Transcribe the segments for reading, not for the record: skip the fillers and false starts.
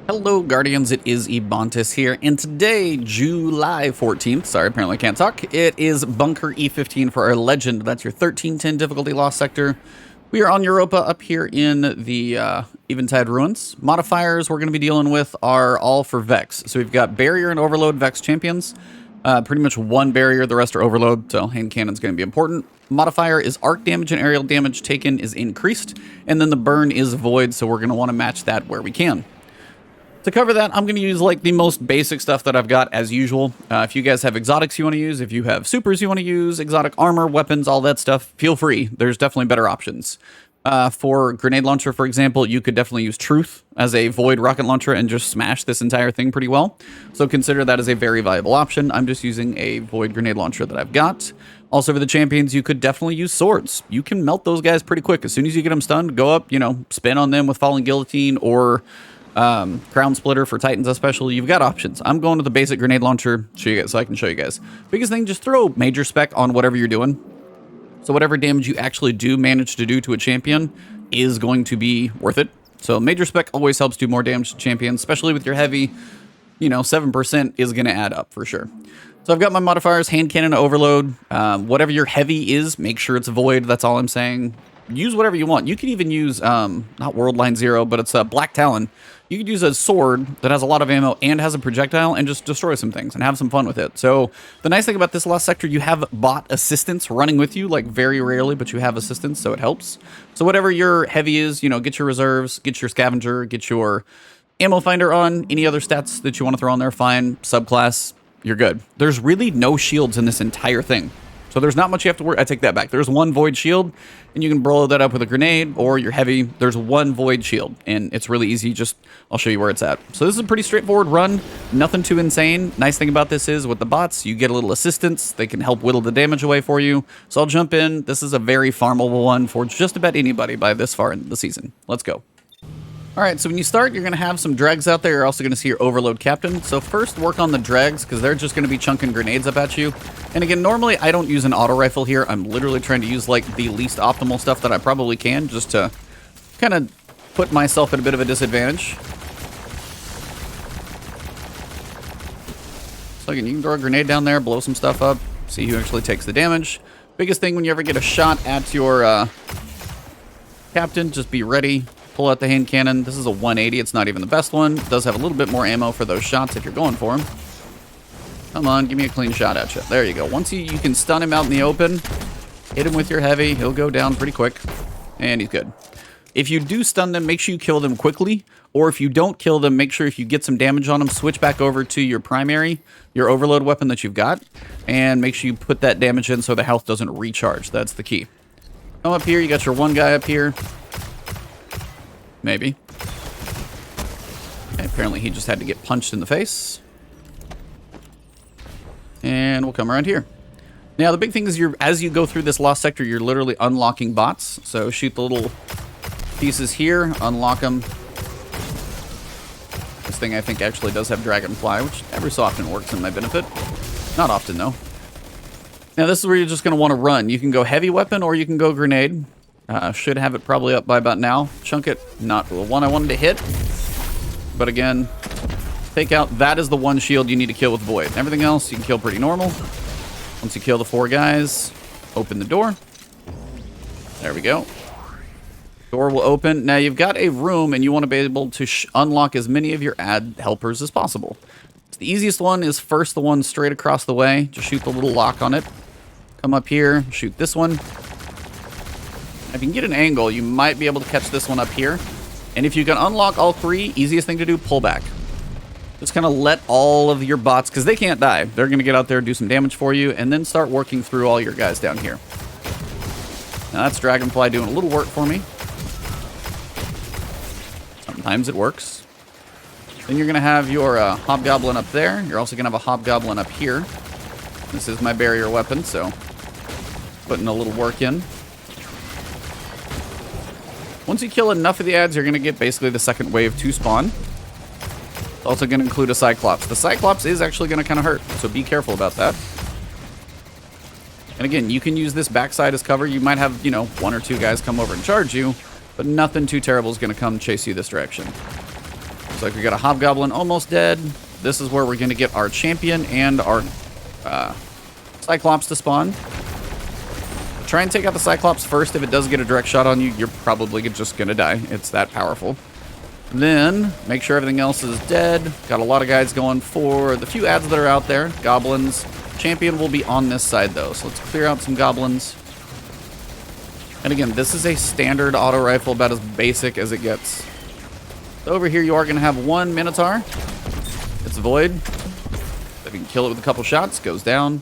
Hello Guardians, it is Ebontis here, and today, July 14th, sorry, apparently I can't talk, it is Bunker E15 for our Legend. That's your 1310 difficulty lost sector. We are on Europa up here in the Eventide Ruins. Modifiers we're going to be dealing with are all for Vex. So we've got Barrier and Overload Vex champions. Pretty much one Barrier, the rest are Overload, so hand cannon's going to be important. Modifier is arc damage and aerial damage taken is increased, and then the burn is void, so we're going to want to match that where we can. To cover that, I'm going to use like the most basic stuff that I've got as usual. If you guys have exotics you want to use, if you have supers you want to use, exotic armor, weapons, all that stuff, feel free. There's definitely better options. For grenade launcher, for example, you could definitely use Truth as a void rocket launcher and just smash this entire thing pretty well. So consider that as a very viable option. I'm just using a void grenade launcher that I've got. Also for the champions, you could definitely use swords. You can melt those guys pretty quick. As soon as you get them stunned, go up, spin on them with Falling Guillotine or Crown Splitter for Titans especially. You've got options. I'm going with the basic grenade launcher so I can show you guys. Biggest thing, just throw major spec on whatever you're doing. So whatever damage you actually do manage to do to a champion is going to be worth it. So major spec always helps do more damage to champions, especially with your heavy. 7% is going to add up for sure. So I've got my modifiers, hand cannon, overload. Whatever your heavy is, make sure it's void. That's all I'm saying. Use whatever you want. You could even use, not World Line Zero, but it's a Black Talon. You could use a sword that has a lot of ammo and has a projectile and just destroy some things and have some fun with it. So the nice thing about this last sector, you have bot assistance running with you, like very rarely, but you have assistance, so it helps. So whatever your heavy is, get your reserves, get your scavenger, get your ammo finder on, any other stats that you want to throw on there, fine. Subclass, you're good. There's really no shields in this entire thing. So there's not much you have to worry. I take that back. There's one void shield, and you can blow that up with a grenade, or you're heavy. There's one void shield, and it's really easy. I'll show you where it's at. So this is a pretty straightforward run. Nothing too insane. Nice thing about this is with the bots, you get a little assistance. They can help whittle the damage away for you. So I'll jump in. This is a very farmable one for just about anybody by this far in the season. Let's go. All right, so when you start, you're going to have some dregs out there. You're also going to see your overload captain. So first, work on the dregs, because they're just going to be chunking grenades up at you. And again, normally I don't use an auto rifle here. I'm literally trying to use like the least optimal stuff that I probably can, just to kind of put myself at a bit of a disadvantage. So again, you can throw a grenade down there, blow some stuff up, see who actually takes the damage. Biggest thing when you ever get a shot at your captain, just be ready. Pull out the hand cannon. This is a 180. It's not even the best one. It does have a little bit more ammo for those shots if you're going for them. Come on, give me a clean shot at you. There you go. Once you can stun him out in the open, hit him with your heavy. He'll go down pretty quick, and he's good. If you do stun them, make sure you kill them quickly, or if you don't kill them, make sure if you get some damage on them, switch back over to your primary, your overload weapon that you've got, and make sure you put that damage in so the health doesn't recharge. That's the key. Come up here. You got your one guy up here. Maybe. Okay, apparently he just had to get punched in the face. And we'll come around here. Now, the big thing is as you go through this lost sector, you're literally unlocking bots. So shoot the little pieces here, unlock them. This thing, I think, actually does have Dragonfly, which every so often works in my benefit. Not often, though. Now, this is where you're just going to want to run. You can go heavy weapon or you can go grenade. Should have it probably up by about now. Chunk it, not the one I wanted to hit. But again, take out, that is the one shield you need to kill with Void. Everything else you can kill pretty normal. Once you kill the 4 guys, open the door. There we go. Door will open. Now you've got a room and you want to be able to unlock as many of your ad helpers as possible. So the easiest one is first the one straight across the way. Just shoot the little lock on it. Come up here, shoot this one. If you can get an angle, you might be able to catch this one up here. And if you can unlock all 3, easiest thing to do, pull back. Just kind of let all of your bots, because they can't die. They're going to get out there, do some damage for you, and then start working through all your guys down here. Now that's Dragonfly doing a little work for me. Sometimes it works. Then you're going to have your Hobgoblin up there. You're also going to have a Hobgoblin up here. This is my barrier weapon, so putting a little work in. Once you kill enough of the ads, you're going to get basically the second wave to spawn. It's also going to include a Cyclops. The Cyclops is actually going to kind of hurt, so be careful about that. And again, you can use this backside as cover. You might have, 1 or 2 guys come over and charge you, but nothing too terrible is going to come chase you this direction. Looks like we got a Hobgoblin almost dead. This is where we're going to get our champion and our Cyclops to spawn. Try and take out the Cyclops first. If it does get a direct shot on you, you're probably just going to die. It's that powerful. Then, make sure everything else is dead. Got a lot of guys going for the few adds that are out there. Goblins. Champion will be on this side, though. So let's clear out some goblins. And again, this is a standard auto rifle, about as basic as it gets. So over here, you are going to have one Minotaur. It's Void. If you can kill it with a couple shots, goes down.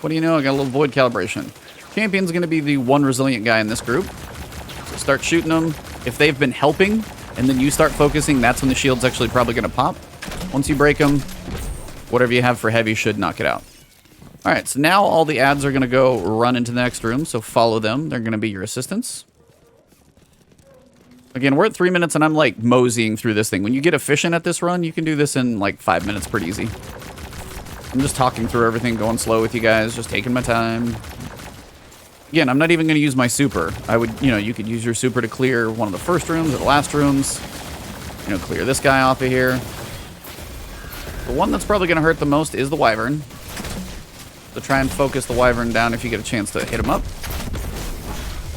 What do you know? I got a little Void calibration. Champion's going to be the one resilient guy in this group. So start shooting them. If they've been helping, and then you start focusing, that's when the shield's actually probably going to pop. Once you break them, whatever you have for heavy should knock it out. All right, so now all the ads are going to go run into the next room, so follow them. They're going to be your assistants. Again, we're at 3 minutes, and I'm, like, moseying through this thing. When you get efficient at this run, you can do this in, like, 5 minutes pretty easy. I'm just talking through everything, going slow with you guys, just taking my time. Again, I'm not even going to use my super. I would, you know, you could use your super to clear one of the first rooms or the last rooms. You know, clear this guy off of here. The one that's probably going to hurt the most is the Wyvern. So try and focus the Wyvern down if you get a chance to hit him up.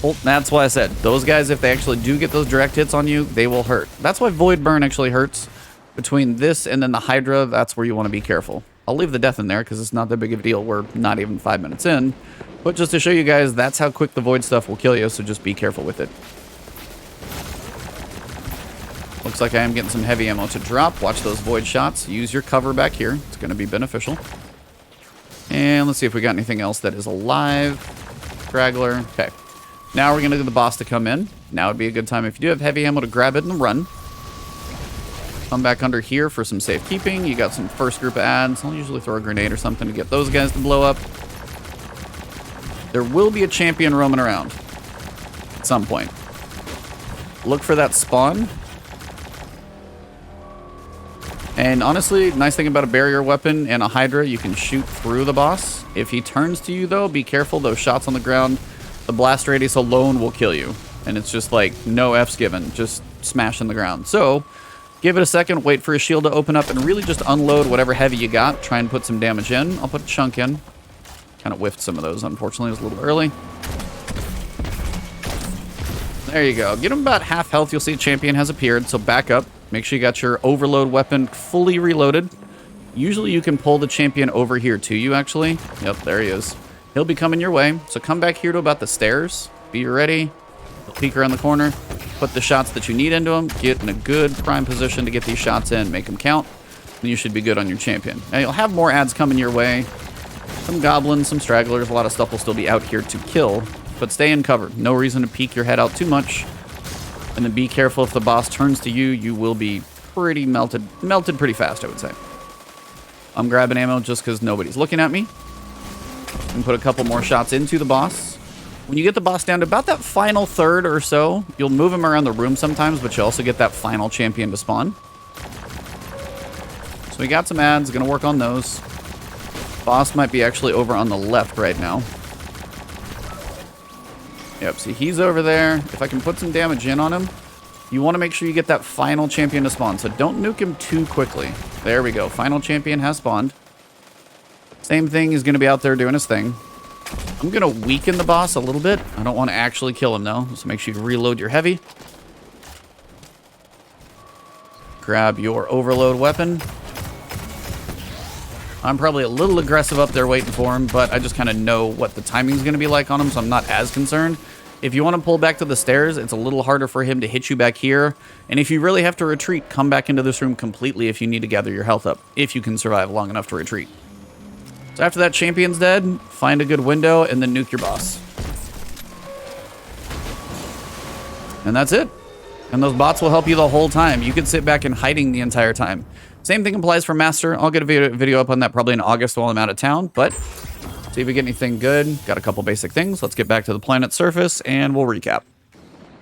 Well, that's why I said, those guys, if they actually do get those direct hits on you, they will hurt. That's why Void Burn actually hurts. Between this and then the Hydra, that's where you want to be careful. I'll leave the death in there because it's not that big of a deal. We're not even 5 minutes in. But just to show you guys, that's how quick the Void stuff will kill you, so just be careful with it. Looks like I am getting some heavy ammo to drop. Watch those Void shots. Use your cover back here. It's going to be beneficial. And let's see if we got anything else that is alive. Straggler. Okay. Now we're going to get the boss to come in. Now would be a good time if you do have heavy ammo to grab it and run. Come back under here for some safekeeping. You got some first group of ads. I'll usually throw a grenade or something to get those guys to blow up. There will be a champion roaming around at some point. Look for that spawn. And honestly, nice thing about a barrier weapon and a Hydra, you can shoot through the boss. If he turns to you, though, be careful. Those shots on the ground, the blast radius alone will kill you. And it's just like, no F's given. Just smash in the ground. So, give it a second. Wait for his shield to open up and really just unload whatever heavy you got. Try and put some damage in. I'll put a chunk in. Kind of whiffed some of those, unfortunately. It was a little early. There you go. Get him about half health. You'll see a champion has appeared, so back up. Make sure you got your overload weapon fully reloaded. Usually you can pull the champion over here to you, actually. Yep, there he is. He'll be coming your way. So come back here to about the stairs. Be ready. He'll peek around the corner. Put the shots that you need into him. Get in a good prime position to get these shots in. Make them count. And you should be good on your champion. Now you'll have more ads coming your way. Some goblins, some stragglers. A lot of stuff will still be out here to kill. But stay in cover. No reason to peek your head out too much. And then be careful if the boss turns to you, you will be pretty melted pretty fast, I would say. I'm grabbing ammo just because nobody's looking at me. And put a couple more shots into the boss. When you get the boss down to about that final third or so, you'll move him around the room sometimes, but you also get that final champion to spawn. So we got some ads, gonna work on those. Boss might be actually over on the left right now. Yep, see, he's over there. If I can put some damage in on him, you want to make sure you get that final champion to spawn. So don't nuke him too quickly. There we go. Final champion has spawned. Same thing, he's going to be out there doing his thing. I'm going to weaken the boss a little bit. I don't want to actually kill him, though. So make sure you reload your heavy. Grab your overload weapon. I'm probably a little aggressive up there waiting for him, but I just kind of know what the timing's going to be like on him, so I'm not as concerned. If you want to pull back to the stairs, it's a little harder for him to hit you back here. And if you really have to retreat, come back into this room completely if you need to gather your health up, if you can survive long enough to retreat. So after that champion's dead, find a good window and then nuke your boss. And that's it. And those bots will help you the whole time. You can sit back in hiding the entire time. Same thing applies for Master. I'll get a video up on that probably in August while I'm out of town, but see if we get anything good. Got a couple basic things. Let's get back to the planet's surface and we'll recap.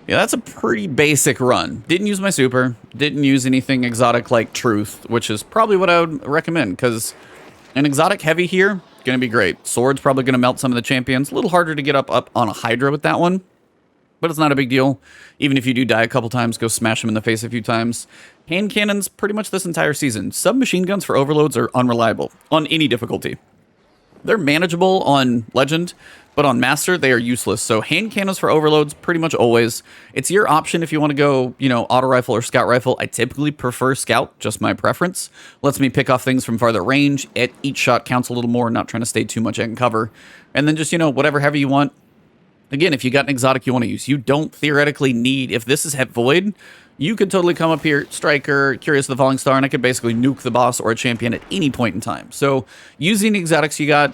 Yeah, that's a pretty basic run. Didn't use my super. Didn't use anything exotic like Truth, which is probably what I would recommend because an exotic heavy here, gonna be great. Sword's probably gonna melt some of the champions. A little harder to get up on a Hydra with that one. but it's not a big deal. Even if you do die a couple times, go smash them in the face a few times. Hand cannons pretty much this entire season. Submachine guns for overloads are unreliable on any difficulty. They're manageable on Legend, but on Master, they are useless. So hand cannons for overloads, pretty much always. It's your option if you want to go, you know, auto rifle or scout rifle. I typically prefer scout, just my preference. Lets me pick off things from farther range. Each shot counts a little more, not trying to stay too much in cover. And then just, you know, whatever heavy you want. Again, if you got an exotic you want to use, you don't theoretically need, if this is Het Void, you could totally come up here, Striker, Curious of the Falling Star, and I could basically nuke the boss or a champion at any point in time. So using the exotics you got,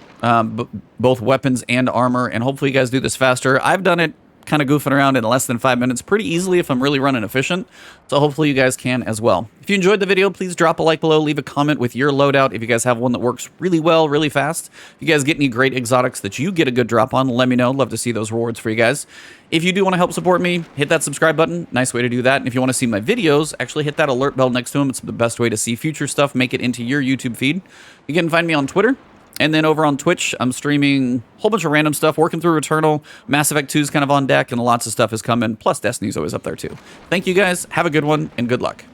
both weapons and armor, and hopefully you guys do this faster. I've done it kind of goofing around in less than 5 minutes pretty easily if I'm really running efficient. So hopefully you guys can as well. If you enjoyed the video, please drop a like below, leave a comment with your loadout. If you guys have one that works really well, really fast, if you guys get any great exotics that you get a good drop on, let me know. Love to see those rewards for you guys. If you do want to help support me, hit that subscribe button. Nice way to do that. And if you want to see my videos, actually hit that alert bell next to them. It's the best way to see future stuff, make it into your YouTube feed. You can find me on Twitter. And then over on Twitch, I'm streaming a whole bunch of random stuff, working through Returnal. Mass Effect 2 is kind of on deck, and lots of stuff is coming. Plus, Destiny's always up there, too. Thank you, guys. Have a good one, and good luck.